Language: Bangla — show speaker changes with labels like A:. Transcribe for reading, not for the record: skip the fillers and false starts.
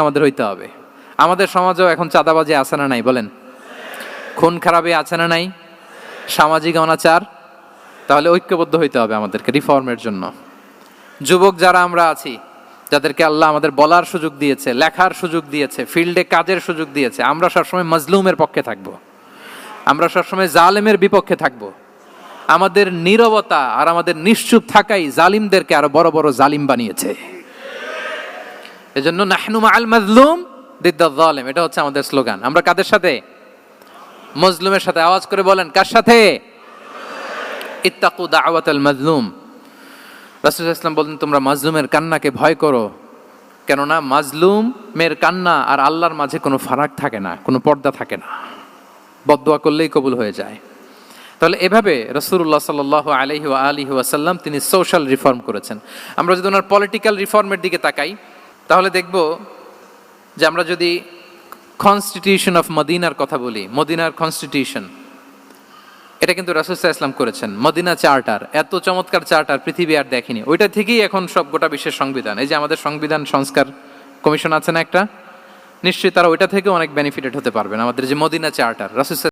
A: আমাদের হইতে হবে। আমাদের সমাজেও এখন চাঁদাবাজি আছে না নাই বলেন? খুন খারাপি আছে না নাই? সামাজিক অনাচার। তাহলে ঐক্যবদ্ধ হইতে হবে আমাদেরকে রিফর্মের জন্য। যুবক যারা আমরা আছি, যাদেরকে আল্লাহ আমাদের বলার সুযোগ দিয়েছে, লেখার সুযোগ দিয়েছে, ফিল্ডে কাজের সুযোগ দিয়েছে, আমরা সবসময় মাজলুমের পক্ষে থাকব, আমরা সবসময় জালেমের বিপক্ষে থাকব। আমাদের নীরবতা আর আমাদের নিশ্চুপ থাকাই জালিমদেরকে আরো বড় বড় জালিম বানিয়েছে। এজন্য নাহনু মাআল মাজলুম দিদ্দাল জালিম, এটা হচ্ছে আমাদের স্লোগান। আমরা কাদের সাথে? মজলুমের সাথে। আওয়াজ করে বলেন, কার সাথে? ইত্তাকু দাওয়াতাল মাজলুম। রাসূলুল্লাহ সাল্লাল্লাহু আলাইহি ওয়াসাল্লাম বলেন, তোমরা মাজলুমের কান্নাকে ভয় করো, কেননা মাজলুমের কান্না আর আল্লাহর মাঝে কোনো ফারাক থাকে না, কোনো পর্দা থাকে না, বদদোয়া করলেই কবুল হয়ে যায়। তাহলে এভাবে রাসূলুল্লাহ সাল্লাল্লাহু আলাইহি ওয়া আলিহি ওয়াসাল্লাম তিনি সোশ্যাল রিফর্ম করেছেন। আমরা যদি ওনার পলিটিক্যাল রিফর্মের দিকে তাকাই, তাহলে দেখব যে আমরা যদি কনস্টিটিউশন অফ মদিনার কথা বলি, মদিনার কনস্টিটিউশন, এটা কিন্তু রাসূল সাল্লাল্লাহু আলাইহি ওয়াসাল্লাম করেছেন। মদিনা চার্টার, এত চমৎকার চার্টার পৃথিবী আর দেখেনি। ওইটা থেকেই এখন সব গোটা বিশ্বের সংবিধান। এই যে আমাদের সংবিধান সংস্কার কমিশন আছে না একটা, নিশ্চয়ই তারা ওইটা থেকে অনেক বেনিফিটেড হতে পারবেন। আমাদের যে মদিনা চার্টার, রাসূল